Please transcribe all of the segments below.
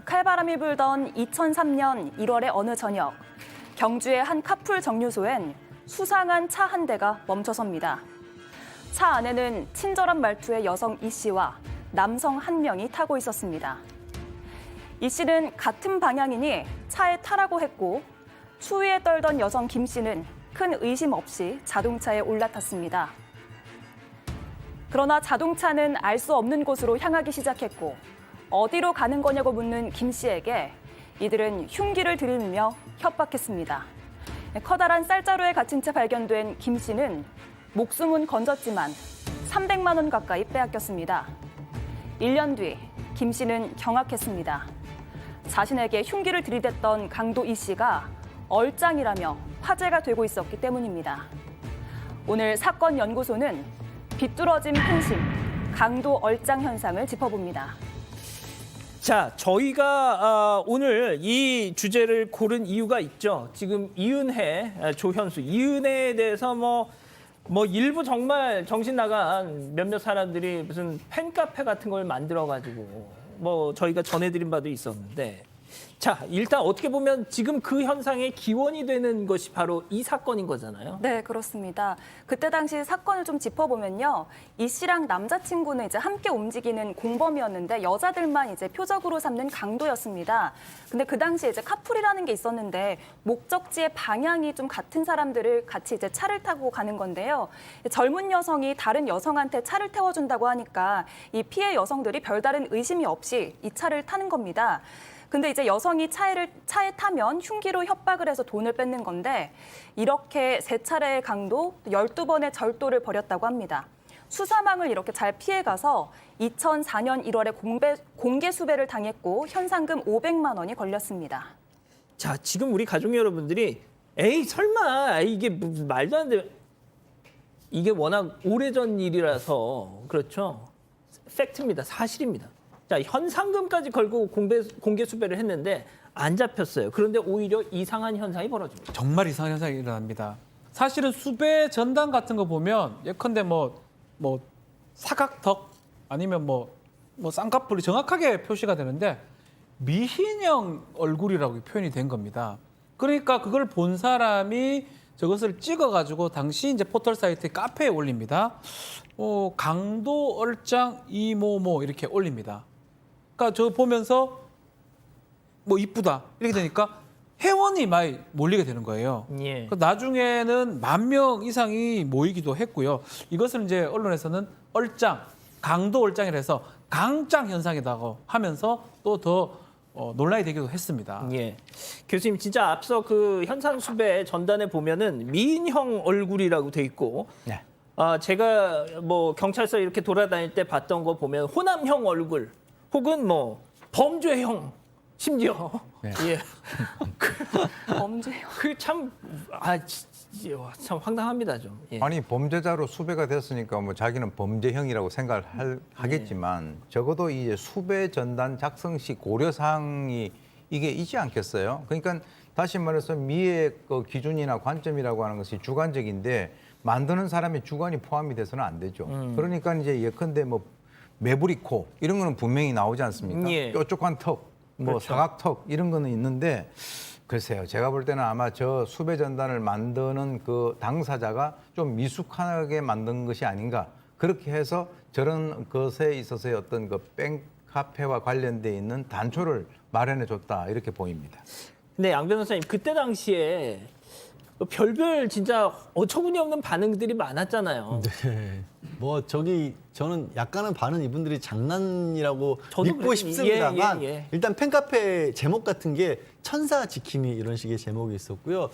칼바람이 불던 2003년 1월의 어느 저녁, 경주의 한 카풀 정류소엔 수상한 차 한 대가 멈춰섭니다. 차 안에는 친절한 말투의 여성 이 씨와 남성 한 명이 타고 있었습니다. 이 씨는 같은 방향이니 차에 타라고 했고, 추위에 떨던 여성 김 씨는 큰 의심 없이 자동차에 올라탔습니다. 그러나 자동차는 알 수 없는 곳으로 향하기 시작했고, 어디로 가는 거냐고 묻는 김 씨에게 이들은 흉기를 들이밀며 협박했습니다. 커다란 쌀자루에 갇힌 채 발견된 김 씨는 목숨은 건졌지만 300만 원 가까이 빼앗겼습니다. 1년 뒤 김 씨는 경악했습니다. 자신에게 흉기를 들이댔던 강도 이 씨가 얼짱이라며 화제가 되고 있었기 때문입니다. 오늘 사건 연구소는 비뚤어진 팬심, 강도 얼짱 현상을 짚어봅니다. 자, 저희가 오늘 이 주제를 고른 이유가 있죠. 지금 이은혜, 조현수, 이은혜에 대해서 뭐 일부 정말 정신 나간 몇몇 사람들이 무슨 팬카페 같은 걸 만들어가지고 뭐 저희가 전해드린 바도 있었는데, 자, 일단 어떻게 보면 지금 그 현상의 기원이 되는 것이 바로 이 사건인 거잖아요. 네, 그렇습니다. 그때 당시 사건을 좀 짚어보면요. 이 씨랑 남자친구는 이제 함께 움직이는 공범이었는데 여자들만 이제 표적으로 삼는 강도였습니다. 근데 그 당시에 이제 카풀이라는 게 있었는데 목적지의 방향이 좀 같은 사람들을 같이 이제 차를 타고 가는 건데요. 젊은 여성이 다른 여성한테 차를 태워준다고 하니까 이 피해 여성들이 별다른 의심이 없이 이 차를 타는 겁니다. 근데 이제 여성이 차에 타면 흉기로 협박을 해서 돈을 뺏는 건데, 이렇게 3차례의 강도, 12번의 절도를 벌였다고 합니다. 수사망을 이렇게 잘 피해가서 2004년 1월에 공개 수배를 당했고 현상금 500만 원이 걸렸습니다. 자, 지금 우리 가족 여러분들이 에이 설마 이게 무슨 말도 안 돼. 이게 워낙 오래전 일이라서 그렇죠. 팩트입니다. 사실입니다. 자, 현상금까지 걸고 공개 수배를 했는데 안 잡혔어요. 그런데 오히려 이상한 현상이 벌어집니다. 정말 이상한 현상이 일어납니다. 사실은 수배 전단 같은 거 보면 예컨대 뭐 사각턱 아니면 뭐 쌍꺼풀이 정확하게 표시가 되는데 미인형 얼굴이라고 표현이 된 겁니다. 그러니까 그걸 본 사람이 저것을 찍어가지고 당시 이제 포털 사이트 카페에 올립니다. 강도 얼짱 이모모 이렇게 올립니다. 그러니까 저 보면서 뭐 이쁘다 이렇게 되니까 회원이 많이 몰리게 되는 거예요. 예. 나중에는 10,000명 이상이 모이기도 했고요. 이것을 이제 언론에서는 얼짱, 강도 얼짱이라 해서 강짱 현상이라고 하면서 또 더 논란이 되기도 했습니다. 예. 교수님, 진짜 앞서 그 현상 수배 전단에 보면은 미인형 얼굴이라고 돼 있고, 네. 제가 뭐 경찰서 이렇게 돌아다닐 때 봤던 거 보면 호남형 얼굴 혹은 뭐 범죄형 심지어 네. 예. 범죄요. 참 황당합니다 좀. 예. 아니 범죄자로 수배가 됐으니까 뭐 자기는 범죄형이라고 생각을 하겠지만 적어도 이제 수배 전단 작성 시 고려 사항이 이게 있지 않겠어요? 그러니까 다시 말해서 미의 그 기준이나 관점이라고 하는 것이 주관적인데 만드는 사람의 주관이 포함이 돼서는 안 되죠. 그러니까 이제 예컨대 뭐 매부리 코 이런 거는 분명히 나오지 않습니까? 예. 뾰족한 턱, 뭐 그렇죠. 사각턱 이런 거는 있는데 글쎄요. 제가 볼 때는 아마 저 수배 전단을 만드는 그 당사자가 좀 미숙하게 만든 것이 아닌가. 그렇게 해서 저런 것에 있어서의 어떤 그 뺑카페와 관련돼 있는 단초를 마련해 줬다 이렇게 보입니다. 근데 양 변호사님, 그때 당시에 별별 진짜 어처구니 없는 반응들이 많았잖아요. 네. 뭐 저는 약간은 반은 이분들이 장난이라고 저도 믿고 그래요. 싶습니다만 예. 일단 팬카페 제목 같은 게 천사 지킴이 이런 식의 제목이 있었고요.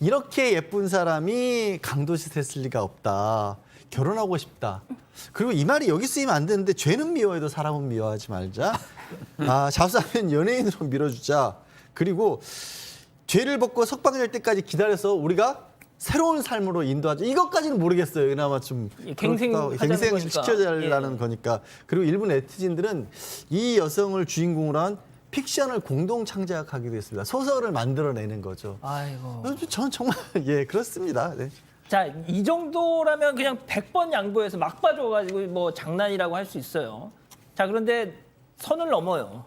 이렇게 예쁜 사람이 강도짓 했을 리가 없다. 결혼하고 싶다. 그리고 이 말이 여기 쓰이면 안 되는데 죄는 미워해도 사람은 미워하지 말자. 잡사면 연예인으로 밀어주자. 그리고 죄를 벗고 석방될 때까지 기다려서 우리가 새로운 삶으로 인도하자. 이것까지는 모르겠어요. 그나마 좀 갱생 시켜달라는 예. 거니까. 그리고 일부 네티즌들은 이 여성을 주인공으로 한 픽션을 공동 창작하기도 했습니다. 소설을 만들어내는 거죠. 아이고. 저는 정말 예 그렇습니다. 네. 자, 이 정도라면 그냥 100번 양보해서 막 봐줘가지고 뭐 장난이라고 할 수 있어요. 자, 그런데 선을 넘어요.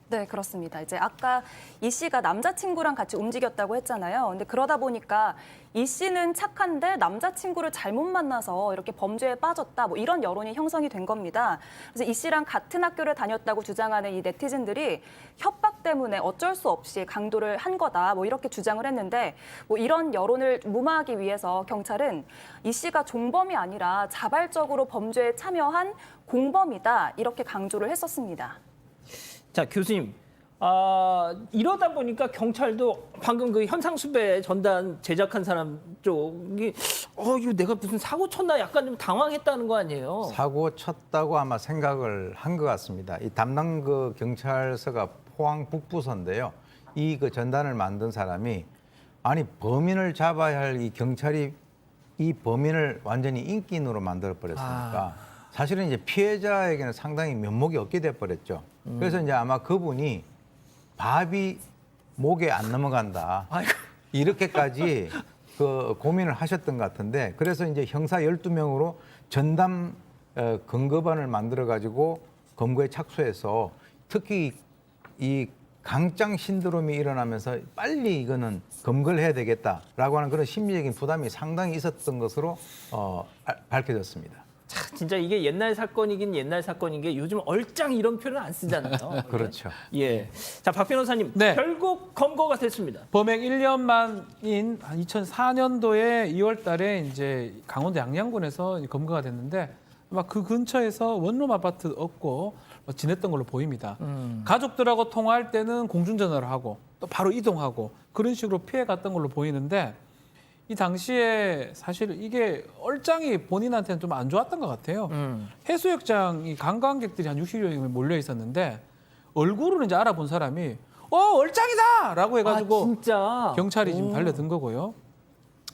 네, 그렇습니다. 이제 아까 이 씨가 남자친구랑 같이 움직였다고 했잖아요. 근데 그러다 보니까 이 씨는 착한데 남자친구를 잘못 만나서 이렇게 범죄에 빠졌다. 뭐 이런 여론이 형성이 된 겁니다. 그래서 이 씨랑 같은 학교를 다녔다고 주장하는 이 네티즌들이 협박 때문에 어쩔 수 없이 강도를 한 거다. 뭐 이렇게 주장을 했는데 뭐 이런 여론을 무마하기 위해서 경찰은 이 씨가 종범이 아니라 자발적으로 범죄에 참여한 공범이다. 이렇게 강조를 했었습니다. 자, 교수님. 이러다 보니까 경찰도 방금 그 현상수배 전단 제작한 사람 쪽이 이거 내가 무슨 사고 쳤나 약간 좀 당황했다는 거 아니에요? 사고 쳤다고 아마 생각을 한 것 같습니다. 이 담당 그 경찰서가 포항 북부서인데요. 이 그 전단을 만든 사람이 아니 범인을 잡아야 할 이 경찰이 이 범인을 완전히 인기인으로 만들어 버렸으니까 사실은 이제 피해자에게는 상당히 면목이 없게 돼 버렸죠. 그래서 이제 아마 그분이 밥이 목에 안 넘어간다. 아이고. 이렇게까지 그 고민을 하셨던 것 같은데 그래서 이제 형사 12명으로 전담 근거반을 만들어 가지고 검거에 착수해서 특히 이 강장 신드롬이 일어나면서 빨리 이거는 검거를 해야 되겠다라고 하는 그런 심리적인 부담이 상당히 있었던 것으로 밝혀졌습니다. 참, 진짜 이게 옛날 사건이긴 옛날 사건인 게 요즘 얼짱 이런 표현 안 쓰잖아요. 그렇죠. 예. 자, 박 변호사님. 네. 결국 검거가 됐습니다. 범행 1년 만인 2004년도에 2월 달에 이제 강원도 양양군에서 검거가 됐는데 아마 그 근처에서 원룸 아파트 얻고 지냈던 걸로 보입니다. 가족들하고 통화할 때는 공중전화를 하고 또 바로 이동하고 그런 식으로 피해갔던 걸로 보이는데 이 당시에 사실 이게 얼짱이 본인한테는 좀 안 좋았던 것 같아요. 해수욕장이 관광객들이 한 60여 명이 몰려 있었는데 얼굴을 이제 알아본 사람이 얼짱이다라고 해가지고 진짜. 경찰이 지금 달려든 거고요.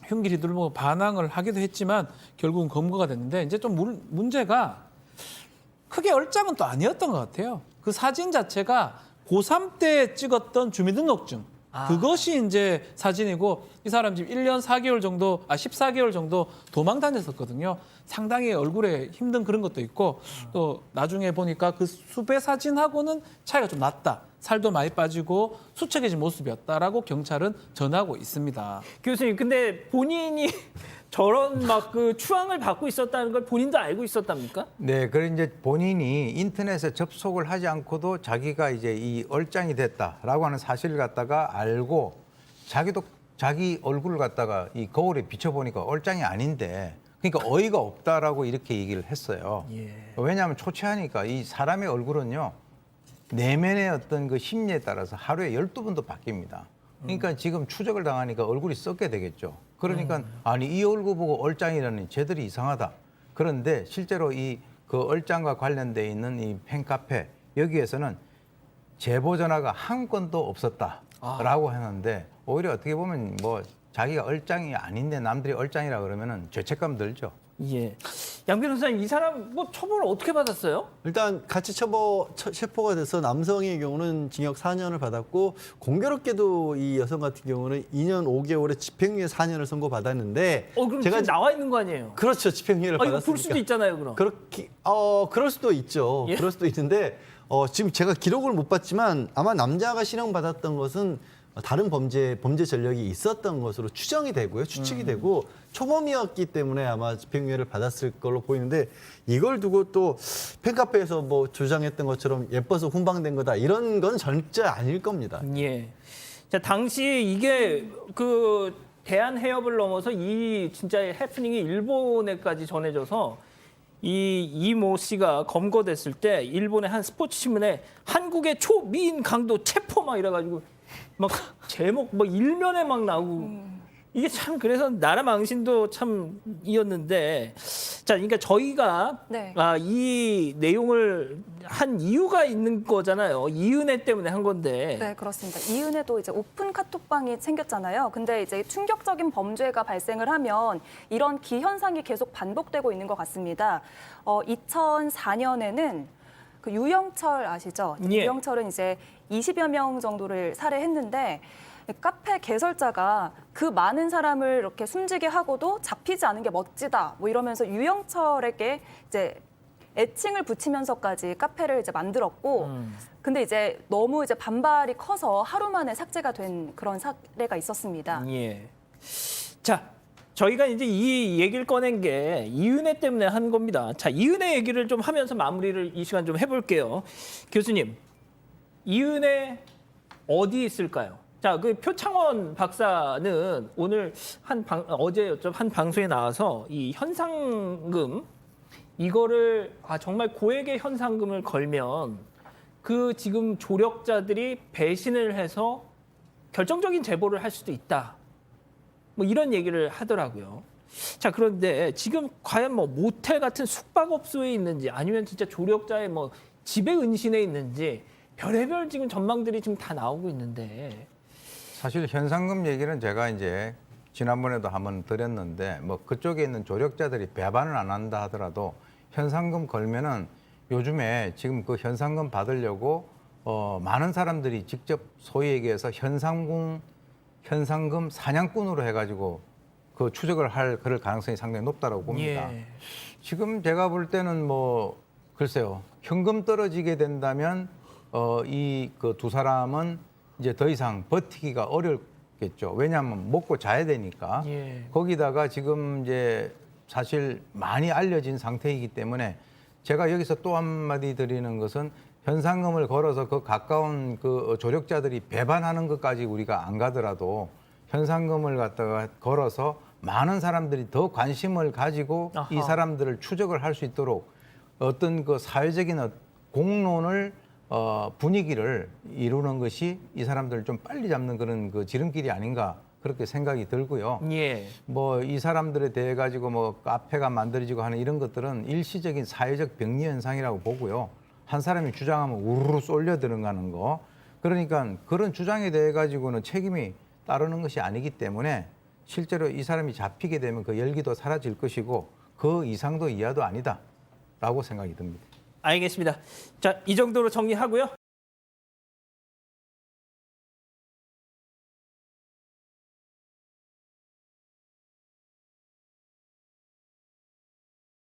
흉기를 들고 반항을 하기도 했지만 결국은 검거가 됐는데 이제 좀 문제가 크게 얼짱은 또 아니었던 것 같아요. 그 사진 자체가 고3 때 찍었던 주민등록증. 그것이 이제 사진이고 이 사람 지금 1년 4개월 정도, 14개월 정도 도망 다녔었거든요. 상당히 얼굴에 힘든 그런 것도 있고 또 나중에 보니까 그 수배 사진하고는 차이가 좀 났다. 살도 많이 빠지고 수척해진 모습이었다라고 경찰은 전하고 있습니다. 교수님, 근데 본인이 저런 막 그 추앙을 받고 있었다는 걸 본인도 알고 있었답니까? 네, 그래 이제 본인이 인터넷에 접속을 하지 않고도 자기가 이제 이 얼짱이 됐다라고 하는 사실을 갖다가 알고 자기도 자기 얼굴을 갖다가 이 거울에 비춰보니까 얼짱이 아닌데 그러니까 어이가 없다라고 이렇게 얘기를 했어요. 왜냐하면 초췌하니까 이 사람의 얼굴은요 내면의 어떤 그 심리에 따라서 하루에 12번도 바뀝니다. 그러니까 지금 추적을 당하니까 얼굴이 썩게 되겠죠. 그러니까 아니 이 얼굴 보고 얼짱이라니 쟤들이 이상하다. 그런데 실제로 이 그 얼짱과 관련돼 있는 이 팬카페 여기에서는 제보 전화가 한 건도 없었다라고 하는데 오히려 어떻게 보면 뭐 자기가 얼짱이 아닌데 남들이 얼짱이라 그러면은 죄책감 들죠. 예. 양 변호사님, 이 사람 뭐 처벌을 어떻게 받았어요? 일단 같이 체포가 돼서 남성의 경우는 징역 4년을 받았고 공교롭게도 이 여성 같은 경우는 2년 5개월에 집행유예 4년을 선고받았는데 그럼 지금 나와 있는 거 아니에요? 그렇죠. 집행유예를 이거 받았으니까. 볼 수도 있잖아요, 그럼. 그럴 수도 있죠. 예? 그럴 수도 있는데 지금 제가 기록을 못 봤지만 아마 남자가 실형받았던 것은 다른 범죄 전력이 있었던 것으로 추정이 되고요. 추측이 되고 초범이었기 때문에 아마 집행유예를 받았을 걸로 보이는데 이걸 두고 또 팬카페에서 뭐 주장했던 것처럼 예뻐서 훈방된 거다. 이런 건 절대 아닐 겁니다. 예. 자, 당시 이게 그 대한 해협을 넘어서 이 진짜 해프닝이 일본에까지 전해져서 이 이모 씨가 검거됐을 때 일본의 한 스포츠 신문에 한국의 초미인 강도 체포 막 이래가지고 막 제목 뭐 일면에 막 나오고 이게 참 그래서 나라 망신도 참 이었는데 자 그러니까 저희가 네. 이 내용을 한 이유가 있는 거잖아요. 이은혜 때문에 한 건데. 네, 그렇습니다. 이은혜도 이제 오픈 카톡방이 생겼잖아요. 근데 이제 충격적인 범죄가 발생을 하면 이런 기현상이 계속 반복되고 있는 것 같습니다. 2004년에는 그 유영철 아시죠? 예. 유영철은 이제 20여 명 정도를 살해했는데 카페 개설자가 그 많은 사람을 이렇게 숨지게 하고도 잡히지 않은 게 멋지다. 뭐 이러면서 유영철에게 이제 애칭을 붙이면서까지 카페를 이제 만들었고, 근데 이제 너무 이제 반발이 커서 하루 만에 삭제가 된 그런 사례가 있었습니다. 예. 자, 저희가 이제 이 얘기를 꺼낸 게 이은혜 때문에 한 겁니다. 자, 이은혜 얘기를 좀 하면서 마무리를 이 시간 좀 해볼게요. 교수님, 이은혜 어디 있을까요? 자, 그 표창원 박사는 오늘 어제였죠, 한 방송에 나와서 이 현상금 이거를 정말 고액의 현상금을 걸면 그 지금 조력자들이 배신을 해서 결정적인 제보를 할 수도 있다. 뭐 이런 얘기를 하더라고요. 자, 그런데 지금 과연 뭐 모텔 같은 숙박업소에 있는지 아니면 진짜 조력자의 뭐 집에 은신해 있는지 별의별 지금 전망들이 지금 다 나오고 있는데. 사실 현상금 얘기는 제가 이제 지난번에도 한번 드렸는데 뭐 그쪽에 있는 조력자들이 배반을 안 한다 하더라도 현상금 걸면은 요즘에 지금 그 현상금 받으려고 많은 사람들이 직접 소위 얘기해서 현상금 사냥꾼으로 해가지고 그 추적을 할 그럴 가능성이 상당히 높다고 봅니다. 예. 지금 제가 볼 때는 뭐 글쎄요, 현금 떨어지게 된다면 이 그 두 사람은 이제 더 이상 버티기가 어렵겠죠. 왜냐하면 먹고 자야 되니까. 예. 거기다가 지금 이제 사실 많이 알려진 상태이기 때문에 제가 여기서 또 한마디 드리는 것은 현상금을 걸어서 그 가까운 그 조력자들이 배반하는 것까지 우리가 안 가더라도 현상금을 갖다가 걸어서 많은 사람들이 더 관심을 가지고 아하. 이 사람들을 추적을 할 수 있도록 어떤 그 사회적인 공론을 분위기를 이루는 것이 이 사람들을 좀 빨리 잡는 그런 그 지름길이 아닌가 그렇게 생각이 들고요. 예. 뭐 이 사람들에 대해 가지고 뭐 카페가 만들어지고 하는 이런 것들은 일시적인 사회적 병리 현상이라고 보고요. 한 사람이 주장하면 우르르 쏠려 들어가는 거. 그러니까 그런 주장에 대해 가지고는 책임이 따르는 것이 아니기 때문에 실제로 이 사람이 잡히게 되면 그 열기도 사라질 것이고 그 이상도 이하도 아니다라고 생각이 듭니다. 알겠습니다. 자, 이 정도로 정리하고요.